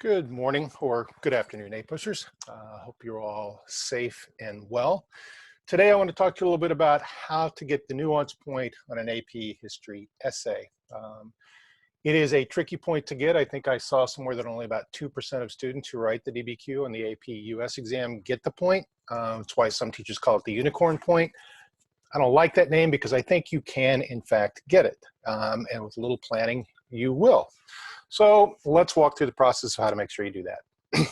Good morning or good afternoon, A-pushers. Hope you're all safe and well. Today I want to talk to you a little bit about how to get the nuance point on an AP history essay. It is a tricky point to get. I think I saw somewhere that only about 2% of students who write the DBQ on the AP US exam get the point. That's why some teachers call it the unicorn point. I don't like that name because I think you can, in fact, get it. And with a little planning, you will. So let's walk through the process of how to make sure you do that.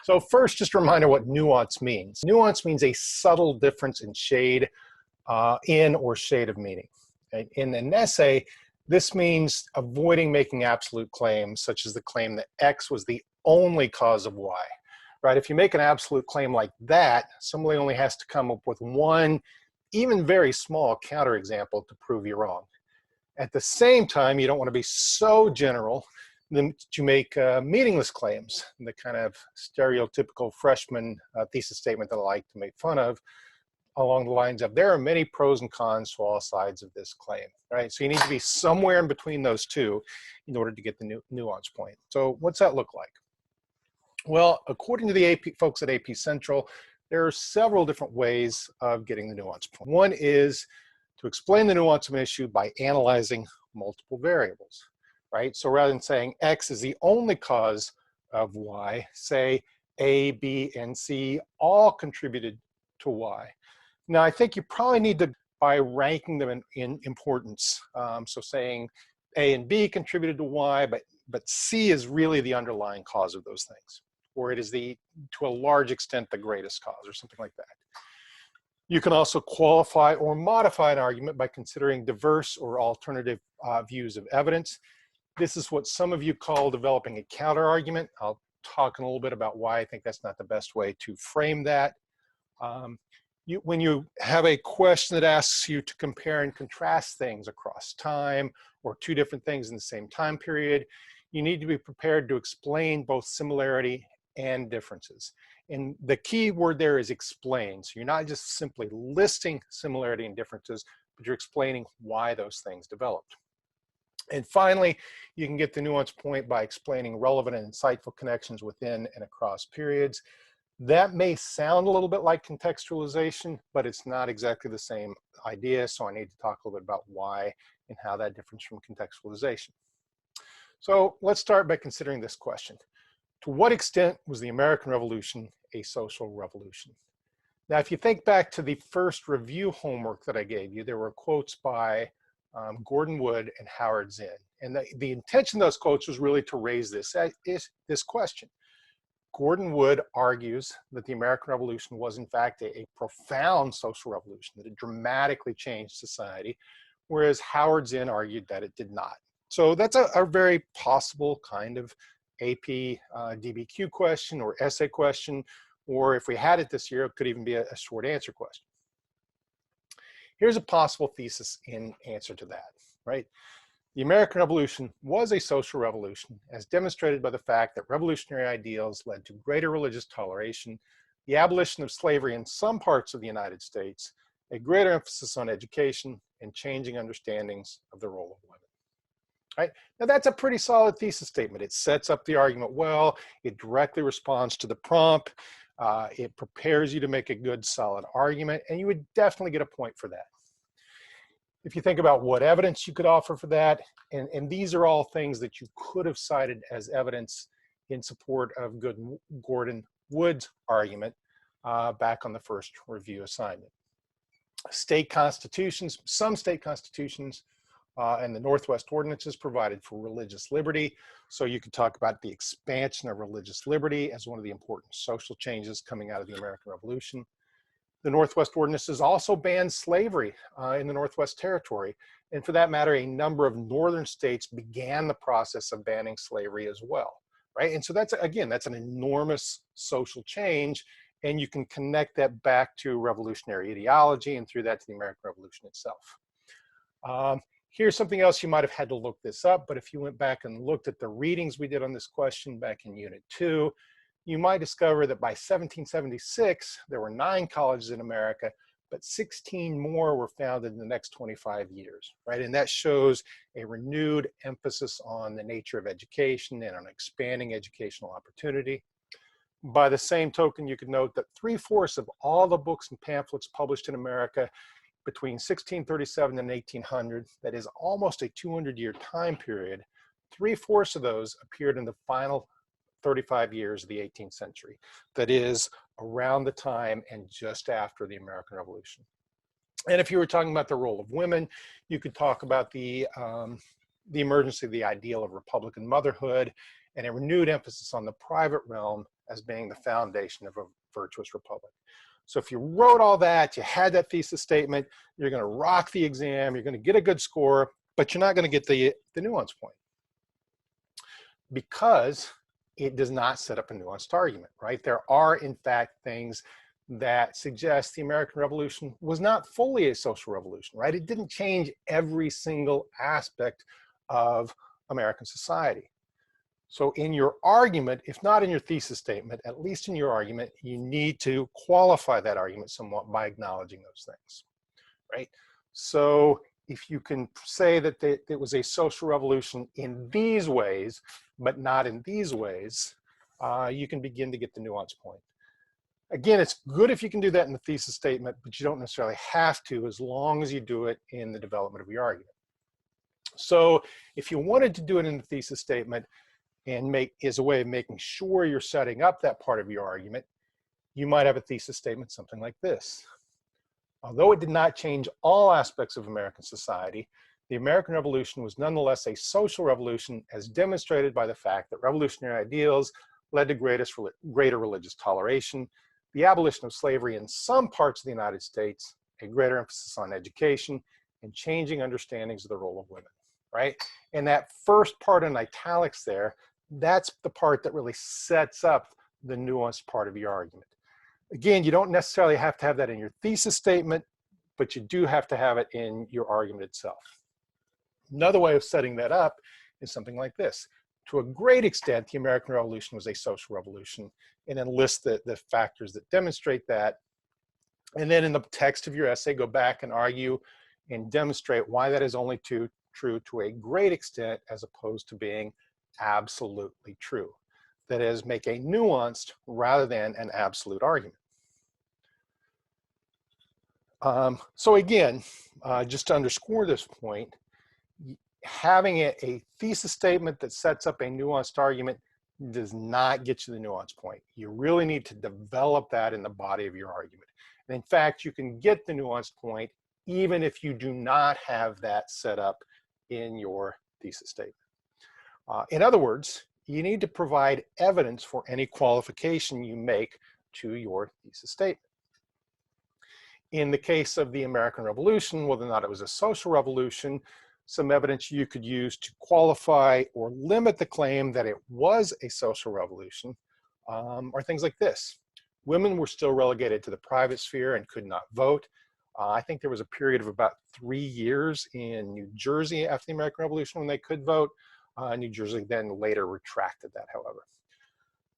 So first, just a reminder what nuance means. Nuance means a subtle difference in shade, in or shade of meaning. Okay? In an essay, this means avoiding making absolute claims, such as the claim that X was the only cause of Y. Right? If you make an absolute claim like that, somebody only has to come up with one, even very small counterexample to prove you're wrong. At the same time, you don't want to be so general that you make meaningless claims, the kind of stereotypical freshman thesis statement that I like to make fun of, along the lines of, there are many pros and cons to all sides of this claim, right? So you need to be somewhere in between those two in order to get the nuance point. So what's that look like? Well, according to the AP folks at AP Central, there are several different ways of getting the nuance point. One is to explain the nuance of an issue by analyzing multiple variables, right? So rather than saying X is the only cause of Y, say A, B, and C all contributed to Y. Now, I think you probably need to, by ranking them in importance. So saying A and B contributed to Y, but C is really the underlying cause of those things, or it is to a large extent, the greatest cause, or something like that. You can also qualify or modify an argument by considering diverse or alternative views of evidence. This is what some of you call developing a counter argument. I'll talk in a little bit about why I think that's not the best way to frame that. When you have a question that asks you to compare and contrast things across time or two different things in the same time period, you need to be prepared to explain both similarity and differences. And the key word there is explain. So you're not just simply listing similarity and differences, but you're explaining why those things developed. And finally, you can get the nuance point by explaining relevant and insightful connections within and across periods. That may sound a little bit like contextualization, but it's not exactly the same idea. So I need to talk a little bit about why and how that differs from contextualization. So let's start by considering this question. To what extent was the American Revolution a social revolution? Now, if you think back to the first review homework that I gave you, there were quotes by Gordon Wood and Howard Zinn. And the intention of those quotes was really to raise this question. Gordon Wood argues that the American Revolution was in fact a profound social revolution, that it dramatically changed society, whereas Howard Zinn argued that it did not. So that's a very possible kind of AP DBQ question or essay question, or if we had it this year, it could even be a short answer question. Here's a possible thesis in answer to that, right? The American Revolution was a social revolution, as demonstrated by the fact that revolutionary ideals led to greater religious toleration, the abolition of slavery in some parts of the United States, a greater emphasis on education, and changing understandings of the role of women. Right? Now that's a pretty solid thesis statement. It sets up the argument well, it directly responds to the prompt, it prepares you to make a good solid argument, and you would definitely get a point for that. If you think about what evidence you could offer for that, and these are all things that you could have cited as evidence in support of Gordon Wood's argument back on the first review assignment. State constitutions, some state constitutions, and the Northwest ordinances provided for religious liberty. So you could talk about the expansion of religious liberty as one of the important social changes coming out of the American Revolution. The Northwest ordinances also banned slavery in the Northwest Territory. And for that matter, a number of northern states began the process of banning slavery as well, right? And so that's, again, that's an enormous social change. And you can connect that back to revolutionary ideology and through that to the American Revolution itself. Here's something else. You might have had to look this up, but if you went back and looked at the readings we did on this question back in Unit 2, you might discover that by 1776, there were 9 colleges in America, but 16 more were founded in the next 25 years, right? And that shows a renewed emphasis on the nature of education and on expanding educational opportunity. By the same token, you could note that 3/4 of all the books and pamphlets published in America between 1637 and 1800, that is almost a 200-year time period, 3/4 of those appeared in the final 35 years of the 18th century. That is around the time and just after the American Revolution. And if you were talking about the role of women, you could talk about the emergence of the ideal of Republican motherhood and a renewed emphasis on the private realm as being the foundation of a virtuous republic. So if you wrote all that, you had that thesis statement, you're going to rock the exam, you're going to get a good score, but you're not going to get the nuance point, because it does not set up a nuanced argument, right? There are, in fact, things that suggest the American Revolution was not fully a social revolution, right? It didn't change every single aspect of American society. So in your argument, if not in your thesis statement, at least in your argument, you need to qualify that argument somewhat by acknowledging those things, right? So if you can say that it was a social revolution in these ways, but not in these ways, you can begin to get the nuance point. Again, it's good if you can do that in the thesis statement, but you don't necessarily have to, as long as you do it in the development of your argument. So if you wanted to do it in the thesis statement and as a way of making sure you're setting up that part of your argument, you might have a thesis statement something like this. Although it did not change all aspects of American society, the American Revolution was nonetheless a social revolution, as demonstrated by the fact that revolutionary ideals led to greater religious toleration, the abolition of slavery in some parts of the United States, a greater emphasis on education, and changing understandings of the role of women, right? And that first part in italics there, that's the part that really sets up the nuanced part of your argument. Again, you don't necessarily have to have that in your thesis statement, but you do have to have it in your argument itself. Another way of setting that up is something like this. To a great extent, the American Revolution was a social revolution, and then list the factors that demonstrate that. And then in the text of your essay, go back and argue and demonstrate why that is only true to a great extent, as opposed to being absolutely true. That is, make a nuanced rather than an absolute argument. So again, just to underscore this point, having a thesis statement that sets up a nuanced argument does not get you the nuance point. You really need to develop that in the body of your argument. And in fact, you can get the nuance point even if you do not have that set up in your thesis statement. In other words, you need to provide evidence for any qualification you make to your thesis statement. In the case of the American Revolution, whether or not it was a social revolution, some evidence you could use to qualify or limit the claim that it was a social revolution are things like this. Women were still relegated to the private sphere and could not vote. I think there was a period of about 3 years in New Jersey after the American Revolution when they could vote. New Jersey then later retracted that, however.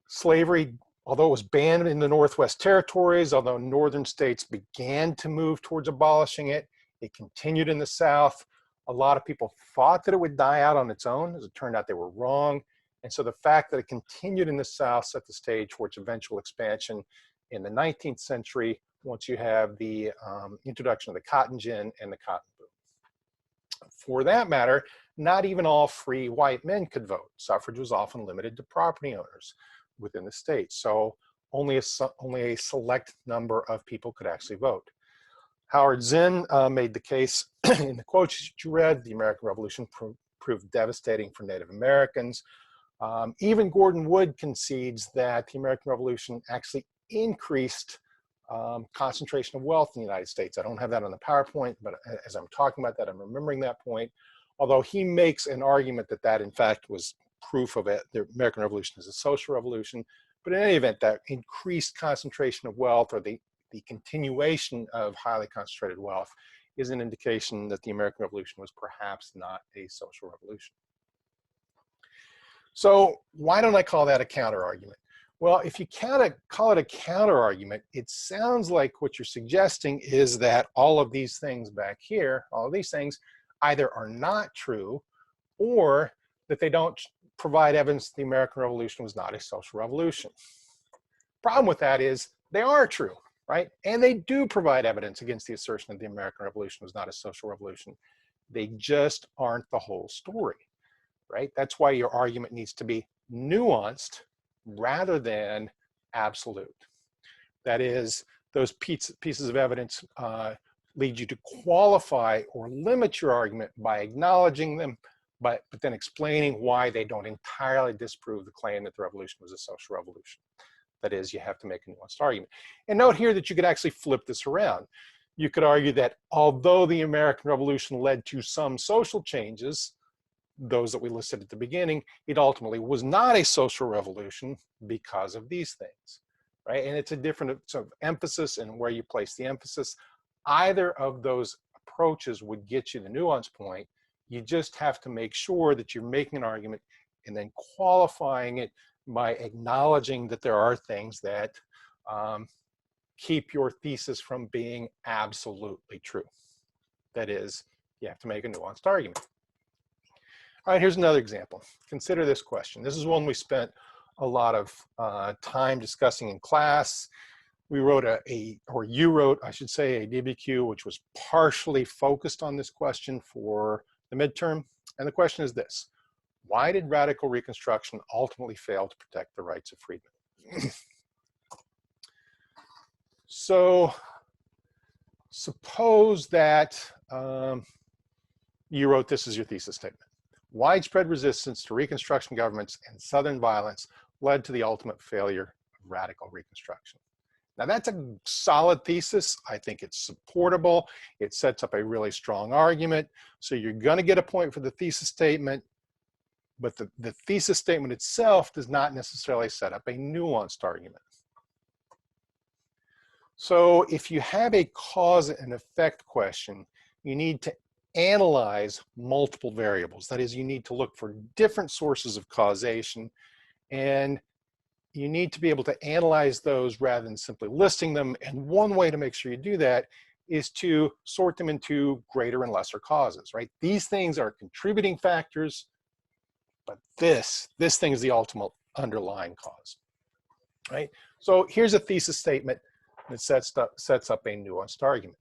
Slavery, although it was banned in the Northwest Territories, although northern states began to move towards abolishing it, it continued in the South. A lot of people thought that it would die out on its own. As it turned out, they were wrong. And so the fact that it continued in the South set the stage for its eventual expansion in the 19th century, once you have the introduction of the cotton gin and the cotton boom. For that matter, not even all free white men could vote. Suffrage was often limited to property owners within the state. So only a select number of people could actually vote. Howard Zinn made the case in the quotes that you read, the American Revolution proved devastating for Native Americans. Even Gordon Wood concedes that the American Revolution actually increased concentration of wealth in the United States. I don't have that on the PowerPoint, but as I'm talking about that, I'm remembering that point. Although he makes an argument that that in fact was proof of it, the American Revolution is a social revolution. But in any event, that increased concentration of wealth, or the continuation of highly concentrated wealth, is an indication that the American Revolution was perhaps not a social revolution. So why don't I call that a counter argument? Well, if you call it a counter argument, it sounds like what you're suggesting is that all of these things back here, all of these things either are not true or that they don't provide evidence that the American Revolution was not a social revolution. Problem with that is they are true, right? And they do provide evidence against the assertion that the American Revolution was not a social revolution. They just aren't the whole story, right? That's why your argument needs to be nuanced rather than absolute. That is, those pieces of evidence lead you to qualify or limit your argument by acknowledging them, but then explaining why they don't entirely disprove the claim that the revolution was a social revolution. That is, you have to make a nuanced argument. And note here that you could actually flip this around. You could argue that although the American Revolution led to some social changes, those that we listed at the beginning, it ultimately was not a social revolution because of these things, right? And it's a different sort of emphasis and where you place the emphasis. Either of those approaches would get you the nuance point. You just have to make sure that you're making an argument and then qualifying it by acknowledging that there are things that keep your thesis from being absolutely true. That is, you have to make a nuanced argument. All right, here's another example. Consider this question. This is one we spent a lot of time discussing in class. We wrote you wrote, I should say, a DBQ, which was partially focused on this question for the midterm. And the question is this: why did radical Reconstruction ultimately fail to protect the rights of freedmen? So suppose that you wrote this as your thesis statement. Widespread resistance to Reconstruction governments and Southern violence led to the ultimate failure of radical Reconstruction. Now that's a solid thesis. I think it's supportable. It sets up a really strong argument. So you're gonna get a point for the thesis statement, but the thesis statement itself does not necessarily set up a nuanced argument. So if you have a cause and effect question, you need to analyze multiple variables. That is, you need to look for different sources of causation, and you need to be able to analyze those rather than simply listing them. And one way to make sure you do that is to sort them into greater and lesser causes, right? These things are contributing factors, but this thing is the ultimate underlying cause, right? So here's a thesis statement that sets up a nuanced argument.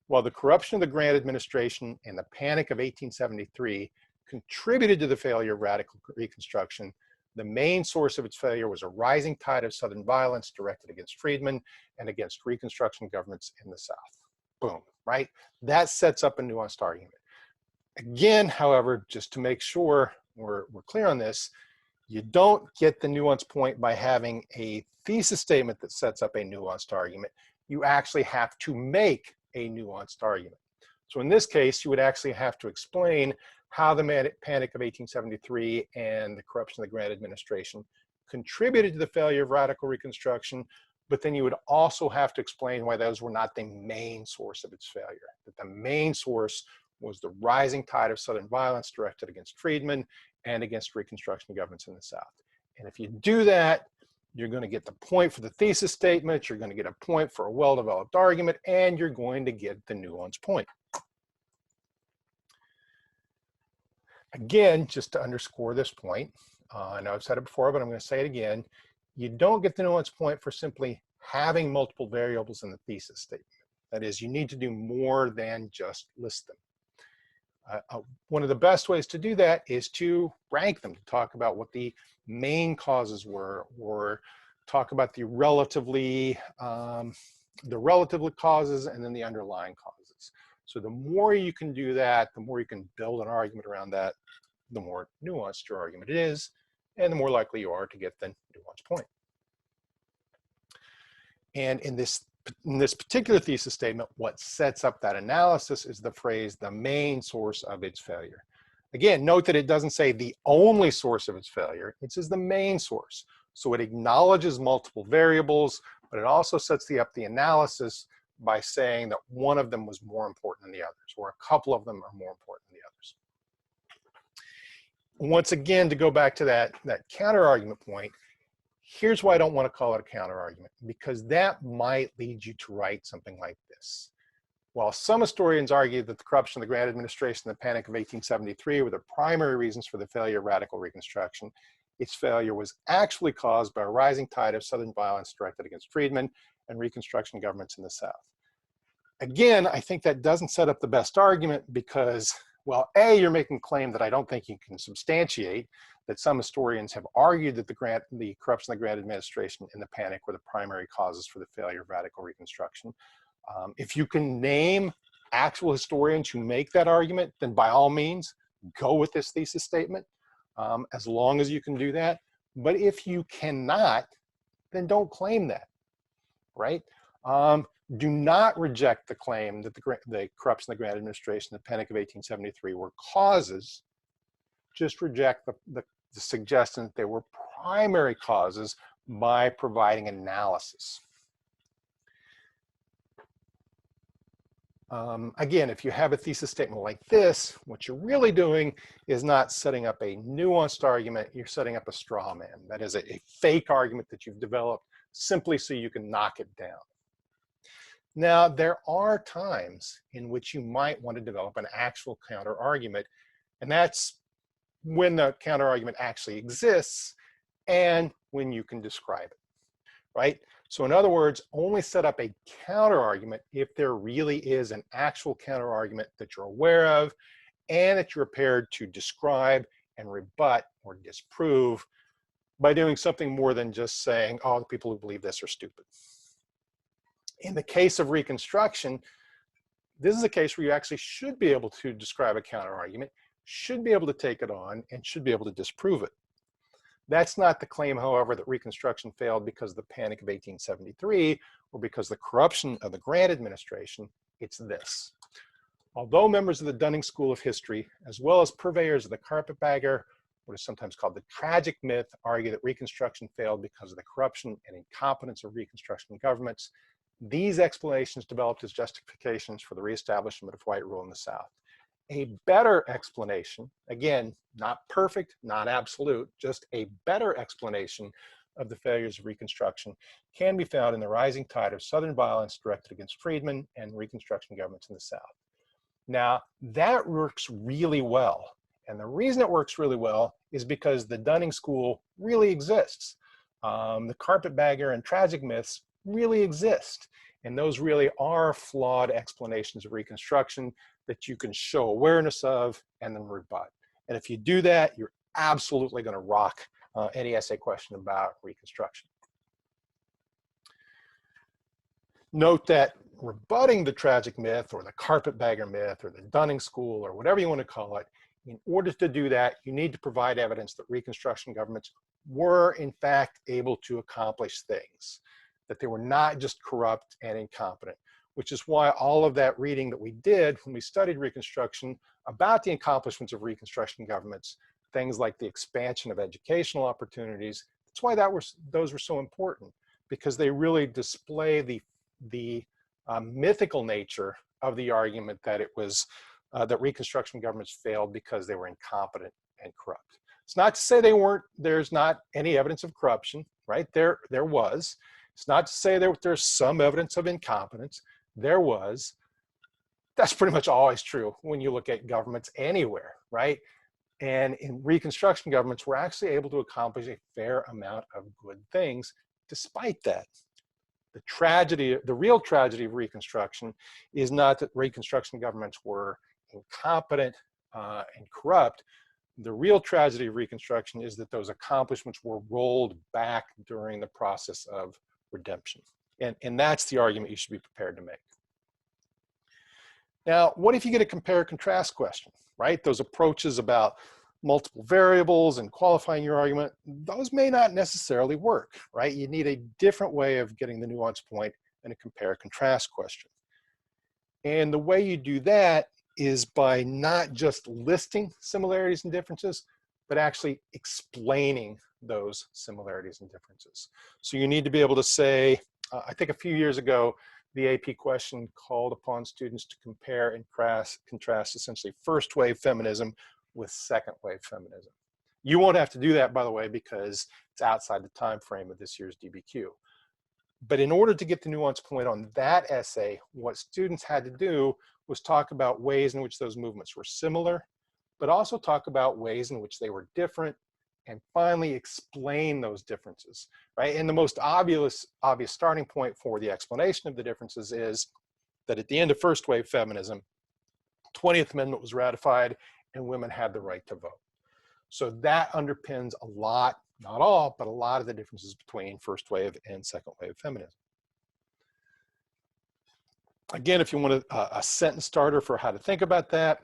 While the corruption of the Grant administration and the panic of 1873 contributed to the failure of radical Reconstruction, the main source of its failure was a rising tide of Southern violence directed against freedmen and against Reconstruction governments in the South. Boom, right? That sets up a nuanced argument. Again, however, just to make sure we're clear on this, you don't get the nuance point by having a thesis statement that sets up a nuanced argument. You actually have to make a nuanced argument. So in this case, you would actually have to explain how the panic of 1873 and the corruption of the Grant administration contributed to the failure of radical Reconstruction, but then you would also have to explain why those were not the main source of its failure. That the main source was the rising tide of Southern violence directed against freedmen and against Reconstruction governments in the South. And if you do that, you're going to get the point for the thesis statement, you're going to get a point for a well-developed argument, and you're going to get the nuance point. Again, just to underscore this point, I know I've said it before, but I'm going to say it again. You don't get the nuance point for simply having multiple variables in the thesis statement. That is, you need to do more than just list them. One of the best ways to do that is to rank them, to talk about what the main causes were, or talk about the relatively causes and then the underlying causes. So the more you can do that, the more you can build an argument around that, the more nuanced your argument is, and the more likely you are to get the nuance point. And in this particular thesis statement, what sets up that analysis is the phrase, the main source of its failure. Again, note that it doesn't say the only source of its failure, it says the main source. So it acknowledges multiple variables, but it also sets up the analysis by saying that one of them was more important than the others, or a couple of them are more important than the others. Once again, to go back to that counter argument point, Here's why I don't want to call it a counter-argument, because that might lead you to write something like this. While some historians argue that the corruption of the Grant administration and the Panic of 1873 were the primary reasons for the failure of radical Reconstruction, its failure was actually caused by a rising tide of Southern violence directed against freedmen and Reconstruction governments in the South. Again, I think that doesn't set up the best argument because, well, A, you're making a claim that I don't think you can substantiate, that some historians have argued that the corruption of the Grant administration and the Panic were the primary causes for the failure of radical Reconstruction. If you can name actual historians who make that argument, then by all means, go with this thesis statement, as long as you can do that. But if you cannot, then don't claim that, right? Do not reject the claim that the corruption of the Grant administration, the Panic of 1873 were causes. Just reject the suggestion that they were primary causes by providing analysis. Again, if you have a thesis statement like this, what you're really doing is not setting up a nuanced argument, you're setting up a straw man. That is a fake argument that you've developed simply so you can knock it down. Now, there are times in which you might want to develop an actual counter argument, and that's when the counter argument actually exists and when you can describe it, right? So in other words, only set up a counter argument if there really is an actual counter argument that you're aware of and that you're prepared to describe and rebut or disprove by doing something more than just saying, oh, the people who believe this are stupid. In the case of Reconstruction, this is a case where you actually should be able to describe a counter argument, should be able to take it on, and should be able to disprove it. That's not the claim, however, that Reconstruction failed because of the Panic of 1873 or because of the corruption of the Grant administration. It's this. Although members of the Dunning School of History, as well as purveyors of the carpetbagger, what is sometimes called the tragic myth, argue that Reconstruction failed because of the corruption and incompetence of Reconstruction governments, these explanations developed as justifications for the reestablishment of white rule in the South. A better explanation, again, not perfect, not absolute, just a better explanation of the failures of Reconstruction can be found in the rising tide of Southern violence directed against freedmen and Reconstruction governments in the South. Now, that works really well. And the reason it works really well is because the Dunning School really exists. The carpetbagger and tragic myths really exist. And those really are flawed explanations of Reconstruction that you can show awareness of and then rebut. And if you do that, you're absolutely going to rock any essay question about Reconstruction. Note that rebutting the tragic myth or the carpetbagger myth or the Dunning School or whatever you want to call it, in order to do that, you need to provide evidence that Reconstruction governments were in fact able to accomplish things, that they were not just corrupt and incompetent, which is why all of that reading that we did when we studied Reconstruction about the accomplishments of Reconstruction governments, things like the expansion of educational opportunities, that's why those were so important, because they really display the mythical nature of the argument that it was that Reconstruction governments failed because they were incompetent and corrupt. It's not to say there's not any evidence of corruption, right? There was. It's not to say that there's some evidence of incompetence. There was. That's pretty much always true when you look at governments anywhere, right? And in Reconstruction governments, we're actually able to accomplish a fair amount of good things despite that. The tragedy, the real tragedy of Reconstruction is not that Reconstruction governments were incompetent and corrupt. The real tragedy of Reconstruction is that those accomplishments were rolled back during the process of redemption. And that's the argument you should be prepared to make. Now, what if you get a compare and contrast question, right? Those approaches about multiple variables and qualifying your argument, those may not necessarily work, right? You need a different way of getting the nuance point in a compare and contrast question. And the way you do that is by not just listing similarities and differences, but actually explaining those similarities and differences. So you need to be able to say, I think a few years ago, the AP question called upon students to compare and contrast essentially first wave feminism with second wave feminism. You won't have to do that, by the way, because it's outside the time frame of this year's DBQ. But in order to get the nuance point on that essay, what students had to do was talk about ways in which those movements were similar, but also talk about ways in which they were different, and finally explain those differences, right? And the most obvious starting point for the explanation of the differences is that at the end of first wave feminism, 20th Amendment was ratified and women had the right to vote. So that underpins a lot, not all, but a lot of the differences between first wave and second wave feminism. Again, if you want a sentence starter for how to think about that,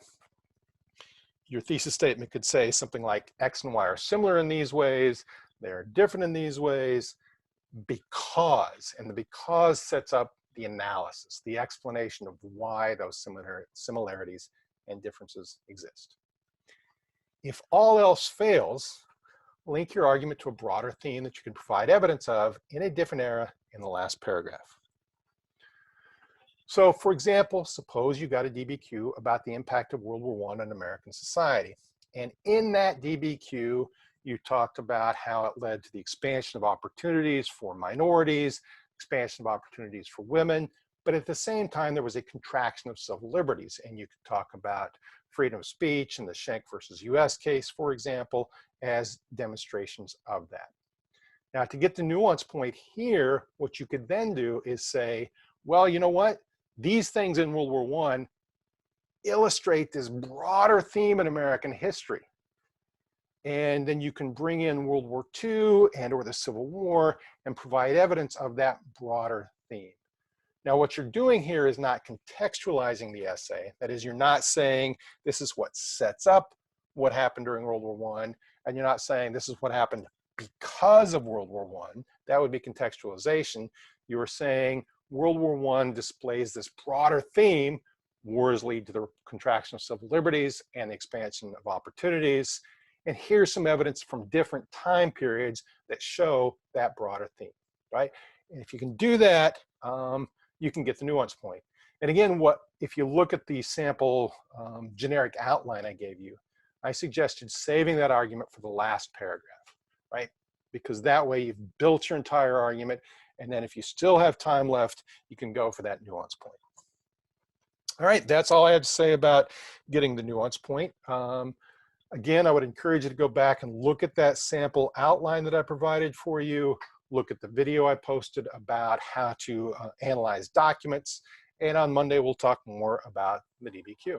your thesis statement could say something like X and Y are similar in these ways, they're different in these ways, because, and the because sets up the analysis, the explanation of why those similarities and differences exist. If all else fails, link your argument to a broader theme that you can provide evidence of in a different era in the last paragraph. So for example, suppose you got a DBQ about the impact of World War I on American society. And in that DBQ, you talked about how it led to the expansion of opportunities for minorities, expansion of opportunities for women, but at the same time, there was a contraction of civil liberties. And you could talk about freedom of speech and the Schenck versus US case, for example, as demonstrations of that. Now, to get the nuance point here, what you could then do is say, well, you know what? These things in World War I illustrate this broader theme in American history. And then you can bring in World War II and or the Civil War and provide evidence of that broader theme. Now, what you're doing here is not contextualizing the essay. That is, you're not saying this is what sets up what happened during World War I, and you're not saying this is what happened because of World War I. That would be contextualization. You are saying World War I displays this broader theme. Wars lead to the contraction of civil liberties and the expansion of opportunities. And here's some evidence from different time periods that show that broader theme, right? And if you can do that, you can get the nuance point. And again, if you look at the sample generic outline I gave you, I suggested saving that argument for the last paragraph, right? Because that way you've built your entire argument, and then if you still have time left, you can go for that nuance point. All right, that's all I have to say about getting the nuance point. Again, I would encourage you to go back and look at that sample outline that I provided for you, look at the video I posted about how to analyze documents, and on Monday we'll talk more about the DBQ.